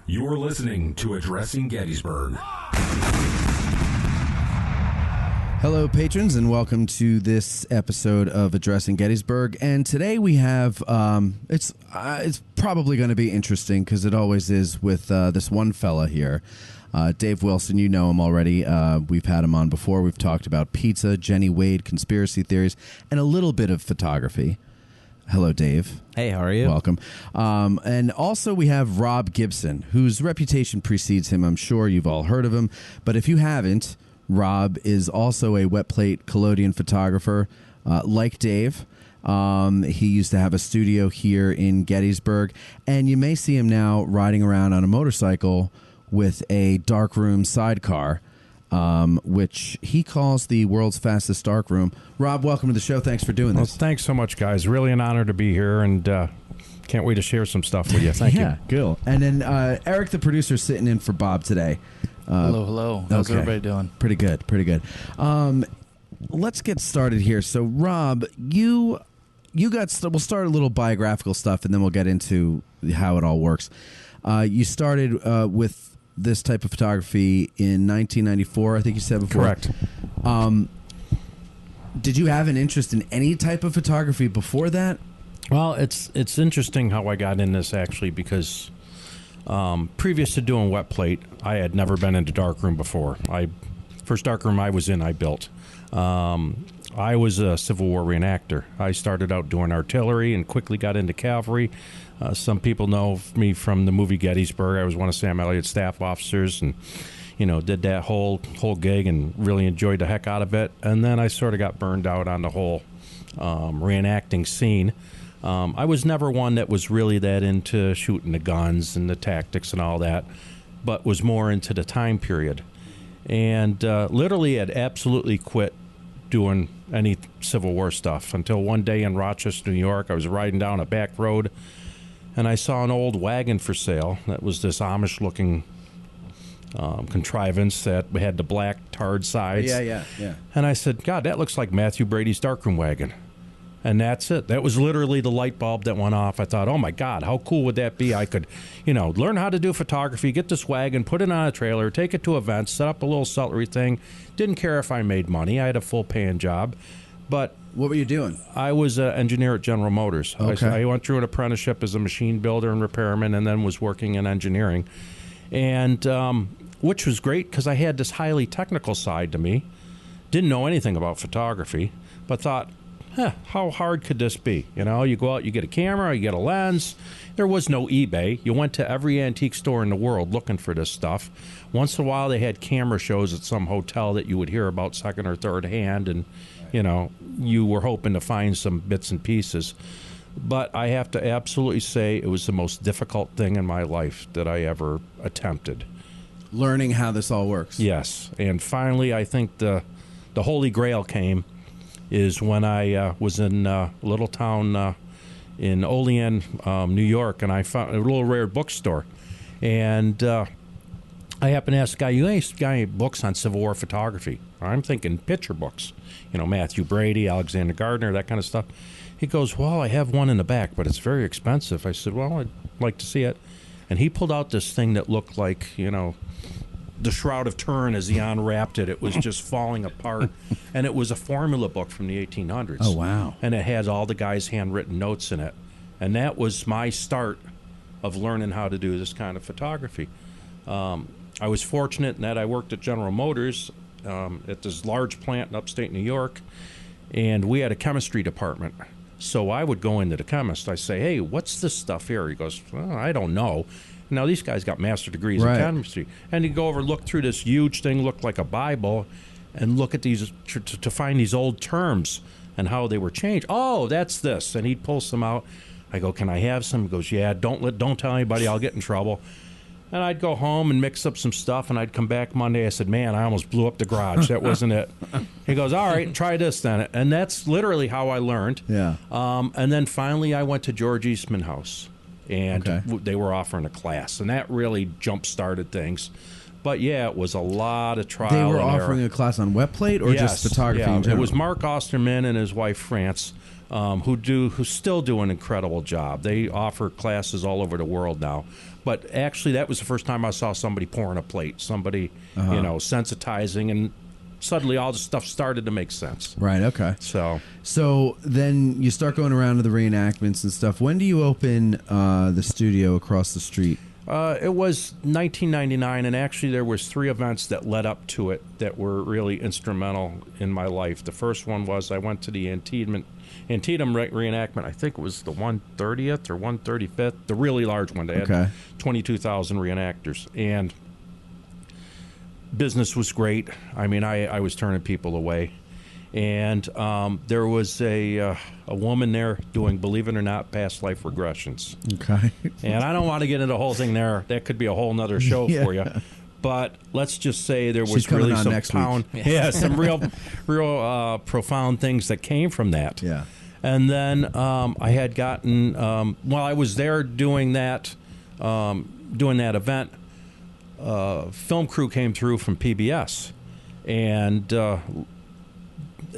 You're listening to Addressing Gettysburg. Hello, patrons, and welcome to this episode of Addressing Gettysburg. And today we have, it's probably going to be interesting because it always is with this one fella here. Dave Wilson, you know him already. We've had him on before. We've talked about pizza, Jenny Wade, conspiracy theories, and a little bit of photography. Hello, Dave. Hey, how are you? Welcome. And also we have Rob Gibson, whose reputation precedes him. I'm sure you've all heard of him. But if you haven't, Rob is also a wet plate collodion photographer, like Dave. He used to have a studio here in Gettysburg. And you may see him now riding around on a motorcycle with a darkroom sidecar, which he calls the world's fastest darkroom. Rob, welcome to the show. Thanks for doing this. Well, thanks so much, guys. Really an honor to be here, and can't wait to share some stuff with you. Thank you. Yeah, cool. And then Eric, the producer, is sitting in for Bob today. Hello. How's everybody doing? Pretty good. Let's get started here. So, Rob, you got. We'll start a little biographical stuff, and then we'll get into how it all works. You started with this type of photography in 1994, I think you said before. Correct. Did you have an interest in any type of photography before that? Well, it's interesting how I got in this, actually, because previous to doing wet plate, I had never been into darkroom before. First darkroom I was in, I built. I was a Civil War reenactor. I started out doing artillery and quickly got into cavalry. Some people know me from the movie Gettysburg. I was one of Sam Elliott's staff officers, and did that whole gig and really enjoyed the heck out of it. And then I sort of got burned out on the whole reenacting scene. I was never one that was really that into shooting the guns and the tactics and all that, but was more into the time period. And literally had absolutely quit doing any Civil War stuff until one day in Rochester, New York, I was riding down a back road and I saw an old wagon for sale that was this Amish-looking contrivance that had the black tarred sides. Yeah. And I said, God, that looks like Matthew Brady's darkroom wagon. And that's it. That was literally the light bulb that went off. I thought, oh, my God, how cool would that be? I could, learn how to do photography, get this wagon, put it on a trailer, take it to events, set up a little cutlery thing. Didn't care if I made money. I had a full-paying job. But what were you doing? I was an engineer at General Motors. Okay. I went through an apprenticeship as a machine builder and repairman and then was working in engineering, and which was great because I had this highly technical side to me. Didn't know anything about photography, but thought, how hard could this be? You go out, you get a camera, you get a lens. There was no eBay. You went to every antique store in the world looking for this stuff. Once in a while, they had camera shows at some hotel that you would hear about second or third hand, and you were hoping to find some bits and pieces. But I have to absolutely say it was the most difficult thing in my life that I ever attempted. Learning how this all works. Yes. And finally, I think the Holy Grail came is when I was in a little town in Olean, New York, and I found a little rare bookstore. And I happened to ask the guy, you got any books on Civil War photography? I'm thinking picture books. Matthew Brady, Alexander Gardner, that kind of stuff. He goes, well, I have one in the back, but it's very expensive. I said, well, I'd like to see it. And he pulled out this thing that looked like, the Shroud of Turin as he unwrapped it. It was just falling apart. And it was a formula book from the 1800s. Oh, wow. And it has all the guys' handwritten notes in it. And that was my start of learning how to do this kind of photography. I was fortunate in that I worked at General Motors at this large plant in upstate New York, and we had a chemistry department. So I would go into the chemist. I say, hey, what's this stuff here? He goes, well, I don't know. Now, these guys got master degrees in chemistry. And he'd go over, look through this huge thing, looked like a Bible, and look at these to find these old terms and how they were changed. Oh, that's this. And he'd pull some out. I go, can I have some? He goes, yeah, don't tell anybody, I'll get in trouble. And I'd go home and mix up some stuff, and I'd come back Monday. I said, man, I almost blew up the garage. That wasn't it. He goes, all right, try this then. And that's literally how I learned. Yeah. And then finally I went to George Eastman House, and they were offering a class, and that really jump-started things. But, yeah, it was a lot of trial and error. They were offering a class on wet plate or just photography in general? It was Mark Osterman and his wife, France, who still do an incredible job. They offer classes all over the world now. But actually, that was the first time I saw somebody pouring a plate, somebody, sensitizing, and suddenly all the stuff started to make sense. Right, okay. So then you start going around to the reenactments and stuff. When do you open the studio across the street? It was 1999, and actually there was 3 events that led up to it that were really instrumental in my life. The first one was I went to the Antietam reenactment. I think it was the 130th or 135th, the really large one. They had 22,000 reenactors, and business was great. I mean, I was turning people away. And there was a woman there doing, believe it or not, past life regressions. Okay. And I don't want to get into the whole thing there. That could be a whole nother show for you. But let's just say there was really some some real profound things that came from that. Yeah. And then I had gotten while I was there doing that event, film crew came through from PBS, and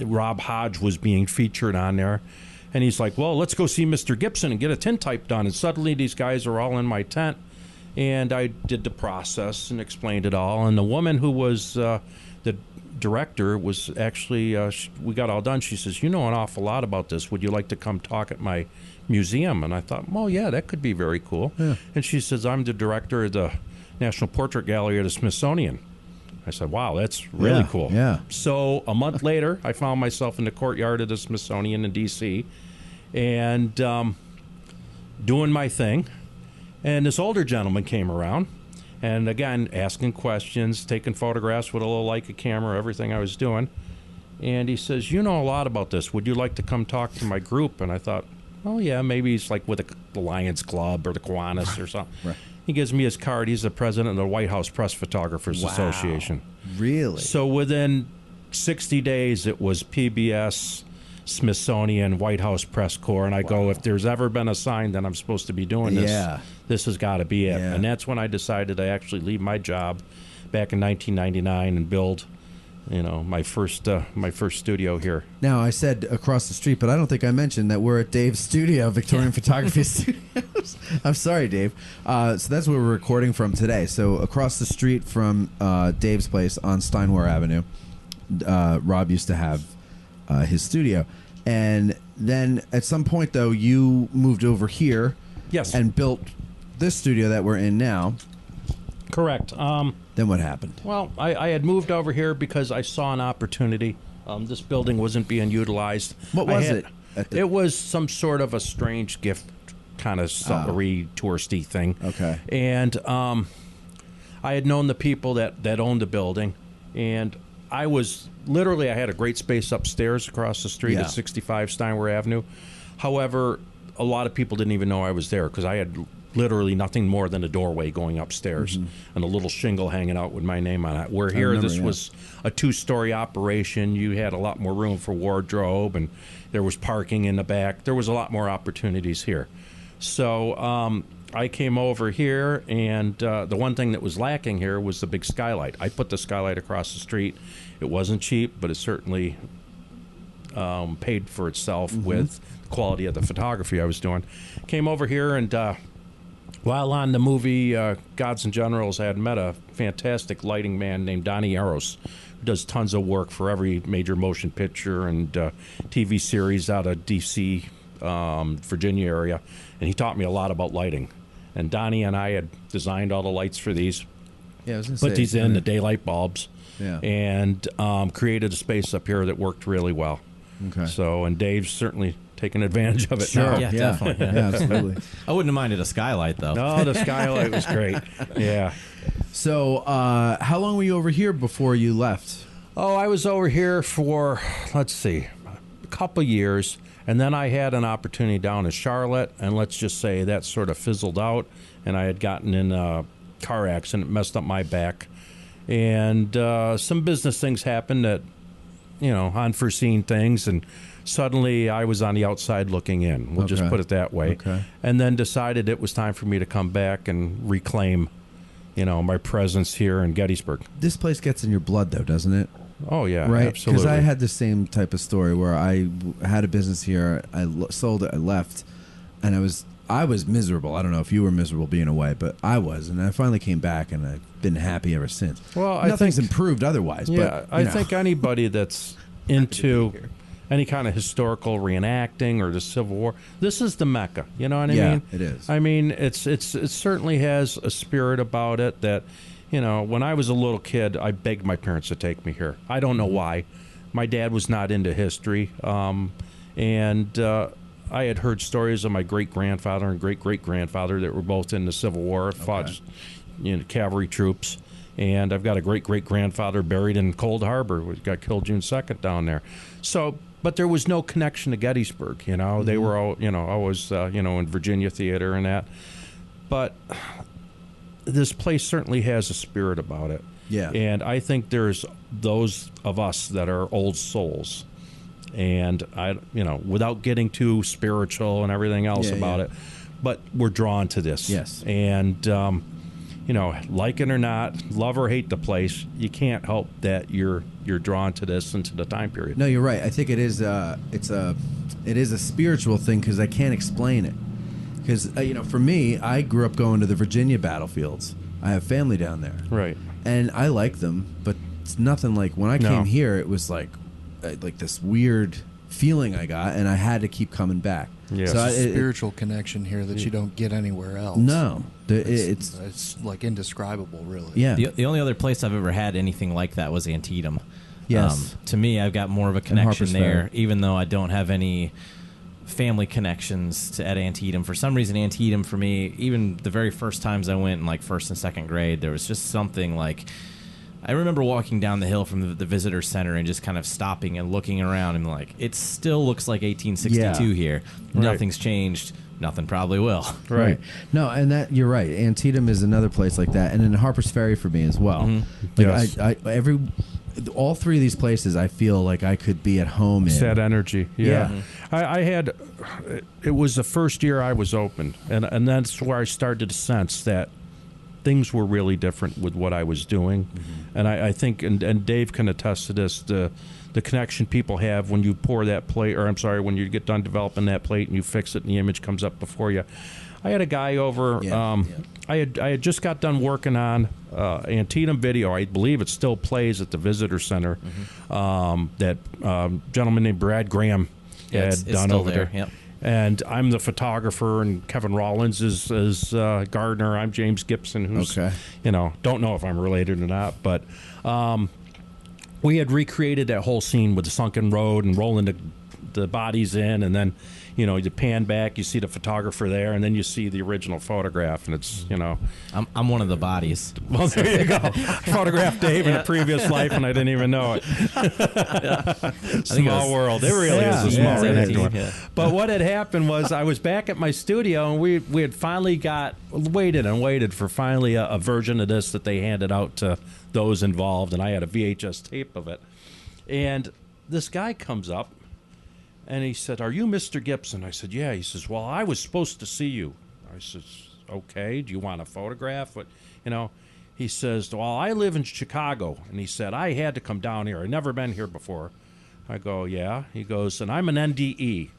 Rob Hodge was being featured on there, and he's like, well, let's go see Mr. Gibson and get a tintype done. And suddenly these guys are all in my tent, and I did the process and explained it all. And the woman who was the director was actually, we got all done. She says, you know an awful lot about this. Would you like to come talk at my museum? And I thought, well, yeah, that could be very cool. Yeah. And she says, I'm the director of the National Portrait Gallery at the Smithsonian. I said, wow, that's really cool. Yeah. So a month later, I found myself in the courtyard of the Smithsonian in D.C. and doing my thing. And this older gentleman came around, and again, asking questions, taking photographs with a little Leica camera, everything I was doing. And he says, you know a lot about this. Would you like to come talk to my group? And I thought, oh, yeah, maybe he's like with the Lions Club or the Kiwanis or something. Right. He gives me his card. He's the president of the White House Press Photographers Association. Really? So within 60 days, it was PBS, Smithsonian, White House Press Corps. And I go, if there's ever been a sign that I'm supposed to be doing this, this has got to be it. Yeah. And that's when I decided to actually leave my job back in 1999 and build my first studio here. Now, I said across the street, but I don't think I mentioned that we're at Dave's studio, Victorian Photography Studios. I'm sorry, Dave. So that's where we're recording from today. So across the street from Dave's place on Steinway Avenue, Rob used to have his studio. And then at some point, though, you moved over here and built this studio that we're in now. Correct. Then what happened? Well, I had moved over here because I saw an opportunity. This building wasn't being utilized. What was it? It was some sort of a strange gift kind of summery touristy thing. Okay. And I had known the people that owned the building, and I had a great space upstairs across the street at 65 Steinway Avenue. However, a lot of people didn't even know I was there because I had literally nothing more than a doorway going upstairs and a little shingle hanging out with my name on it. Where here, this was a 2-story operation. You had a lot more room for wardrobe, and there was parking in the back. There was a lot more opportunities here. So I came over here, and the one thing that was lacking here was the big skylight. I put the skylight across the street. It wasn't cheap, but it certainly paid for itself with the quality of the photography I was doing. Came over here, and while on the movie Gods and Generals, I had met a fantastic lighting man named Donnie Arrows, who does tons of work for every major motion picture and TV series out of D.C., Virginia area, and he taught me a lot about lighting. And Donnie and I had designed all the lights for these, put these in, the daylight bulbs, and created a space up here that worked really well. Okay. So, and Dave's certainly taken advantage of it Sure. now. Yeah, definitely. Yeah, absolutely. I wouldn't have minded a skylight, though. No, the skylight was great. Yeah. So, how long were you over here before you left? Oh, I was over here for, let's see, a couple years, and then I had an opportunity down in Charlotte, and let's just say that sort of fizzled out, and I had gotten in a car accident, messed up my back, and some business things happened that, unforeseen things, and suddenly I was on the outside looking in. We'll just put it that way. Okay. And then decided it was time for me to come back and reclaim, my presence here in Gettysburg. This place gets in your blood, though, doesn't it? Oh, yeah, right? absolutely. Because I had the same type of story where I had a business here. I sold it, I left, and I was I was miserable. I don't know if you were miserable being away, but I was, and I finally came back, and I've been happy ever since. Well, nothing's improved otherwise. Yeah, but, I think anybody that's into any kind of historical reenacting or the Civil War, this is the Mecca. You know what I mean? Yeah, it is. I mean, it certainly has a spirit about it that, when I was a little kid, I begged my parents to take me here. I don't know why. My dad was not into history, and I had heard stories of my great-grandfather and great-great-grandfather that were both in the Civil War, fought cavalry troops. And I've got a great-great-grandfather buried in Cold Harbor, who got killed June 2nd down there. So, but there was no connection to Gettysburg, They were all, always, in Virginia theater and that. But this place certainly has a spirit about it. Yeah. And I think there's those of us that are old souls. And, without getting too spiritual and everything else about it, but we're drawn to this. Yes. And, like it or not, love or hate the place, you can't help that you're drawn to this and to the time period. No, you're right. I think it is. It is a spiritual thing because I can't explain it. Because for me, I grew up going to the Virginia battlefields. I have family down there, Right? And I like them, but it's nothing like when I came here. It was like this weird feeling I got, and I had to keep coming back. Yes. So There's a spiritual connection here that you don't get anywhere else. No, it's like indescribable, really. Yeah. The only other place I've ever had anything like that was Antietam. Yes. To me, I've got more of a connection Harper's there, Ferry. even though I don't have any family connections at Antietam. For some reason, Antietam for me, even the very first times I went in like first and second grade, there was just something like. I remember walking down the hill from the visitor center and just kind of stopping and looking around and like, it still looks like 1862 here. Right. Nothing's changed. Nothing probably will. Right. No, and that you're right. Antietam is another place like that, and then Harper's Ferry for me as well. Mm-hmm. Like Yes. all three of these places, I feel like I could be at home in. It's that energy. Yeah. Mm-hmm. I had. It was the first year I was open, and that's where I started to sense that things were really different with what I was doing. Mm-hmm. And I think, and Dave can attest to this, the connection people have when you pour that plate, or I'm sorry, when you get done developing that plate and you fix it and the image comes up before you. I had a guy over, I had just got done working on Antietam video. I believe it still plays at the visitor center. That gentleman named Brad Graham had done over there. Yep. And I'm the photographer, and Kevin Rollins is Gardner. I'm James Gibson, who's, don't know if I'm related or not. But we had recreated that whole scene with the sunken road and rolling the bodies in. And then, you pan back, you see the photographer there, and then you see the original photograph. And it's, I'm one of the bodies. Well, there you go. I photographed Dave in a previous life, and I didn't even know it. Small world. It really is a small world. Yeah. But what had happened was I was back at my studio, and we had finally waited for finally a version of this that they handed out to those involved, and I had a VHS tape of it. And this guy comes up, and he said, "Are you Mr. Gibson?" I said, "Yeah." He says, "Well, I was supposed to see you." I said, "Okay, do you want a photograph?" But, he says, "Well, I live in Chicago." And he said, "I had to come down here. I've never been here before." I go, "Yeah." He goes, "And I'm an NDE."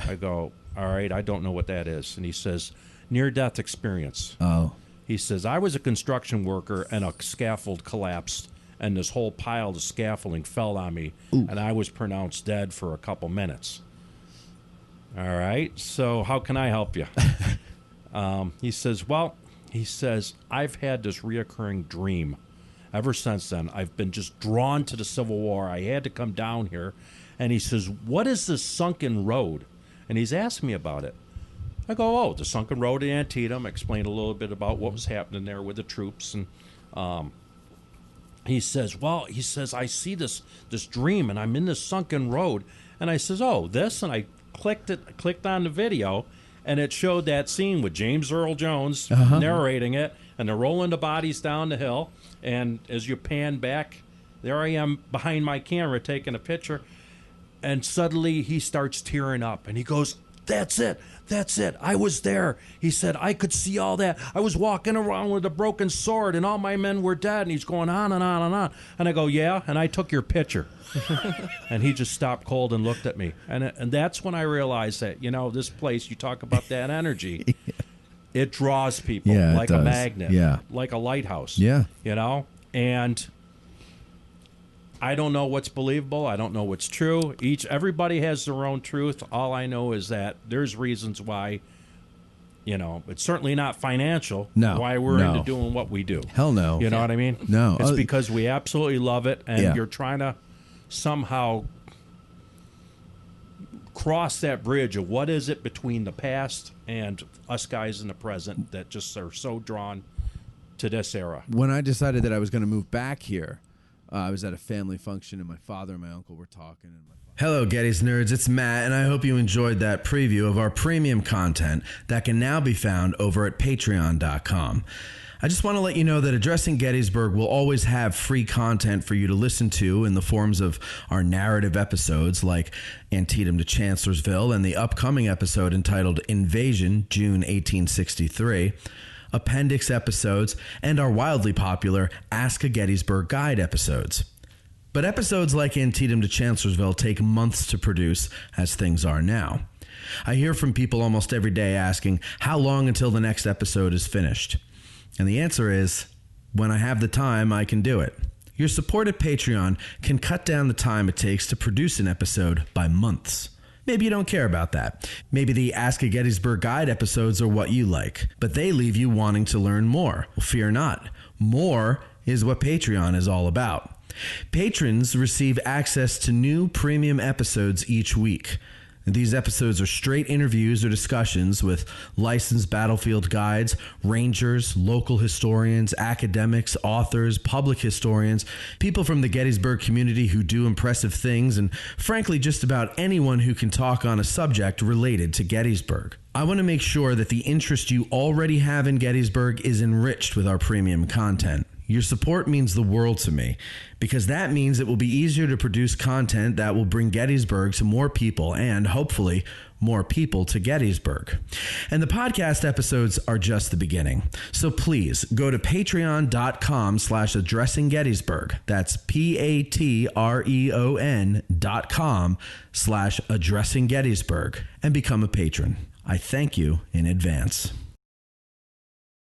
I go, "All right, I don't know what that is." And he says, "Near-death experience." Oh. He says, "I was a construction worker, and a scaffold collapsed, and this whole pile of scaffolding fell on me, and I was pronounced dead for a couple minutes." All right, so how can I help you? He says, "I've had this reoccurring dream. Ever since then, I've been just drawn to the Civil War. I had to come down here." And he says, "What is this sunken road?" And he's asked me about it. I go, "Oh, the sunken road in Antietam." Explain a little bit about what was happening there with the troops. And he says, "I see this dream, and I'm in this sunken road." And I says, "Oh, this?" And I clicked on the video, and it showed that scene with James Earl Jones narrating it, and they're rolling the bodies down the hill. And as you pan back, there I am behind my camera taking a picture, and suddenly he starts tearing up, and he goes, that's it. That's it. I was there. He said, I could see all that. I was walking around with a broken sword and all my men were dead. And he's going on and on and on. And I go, yeah, and I took your picture. And he just stopped cold and looked at me. And that's when I realized that, this place, you talk about that energy, it draws people like a magnet, like a lighthouse. Yeah. And I don't know what's believable. I don't know what's true. Everybody has their own truth. All I know is that there's reasons why, it's certainly not financial. No, why we're into doing what we do. Hell no. You know what I mean? No. It's because we absolutely love it, and you're trying to somehow cross that bridge of what is it between the past and us guys in the present that just are so drawn to this era. When I decided that I was going to move back here, I was at a family function, and my father and my uncle were talking. Hello, Getty's Nerds. It's Matt, and I hope you enjoyed that preview of our premium content that can now be found over at patreon.com. I just want to let you know that Addressing Gettysburg will always have free content for you to listen to in the forms of our narrative episodes like Antietam to Chancellorsville and the upcoming episode entitled Invasion, June 1863, appendix episodes, and our wildly popular Ask a Gettysburg Guide episodes. But episodes like Antietam to Chancellorsville take months to produce, as things are now. I hear from people almost every day asking how long until the next episode is finished. And the answer is, when I have the time, I can do it. Your support at Patreon can cut down the time it takes to produce an episode by months. Maybe you don't care about that. Maybe the Ask a Gettysburg Guide episodes are what you like, but they leave you wanting to learn more. Well, fear not. More is what Patreon is all about. Patrons receive access to new premium episodes each week. These episodes are straight interviews or discussions with licensed battlefield guides, rangers, local historians, academics, authors, public historians, people from the Gettysburg community who do impressive things, and frankly, just about anyone who can talk on a subject related to Gettysburg. I want to make sure that the interest you already have in Gettysburg is enriched with our premium content. Your support means the world to me, because that means it will be easier to produce content that will bring Gettysburg to more people and, hopefully, more people to Gettysburg. And the podcast episodes are just the beginning. So please go to patreon.com/addressinggettysburg. That's patreon.com/addressinggettysburg and become a patron. I thank you in advance.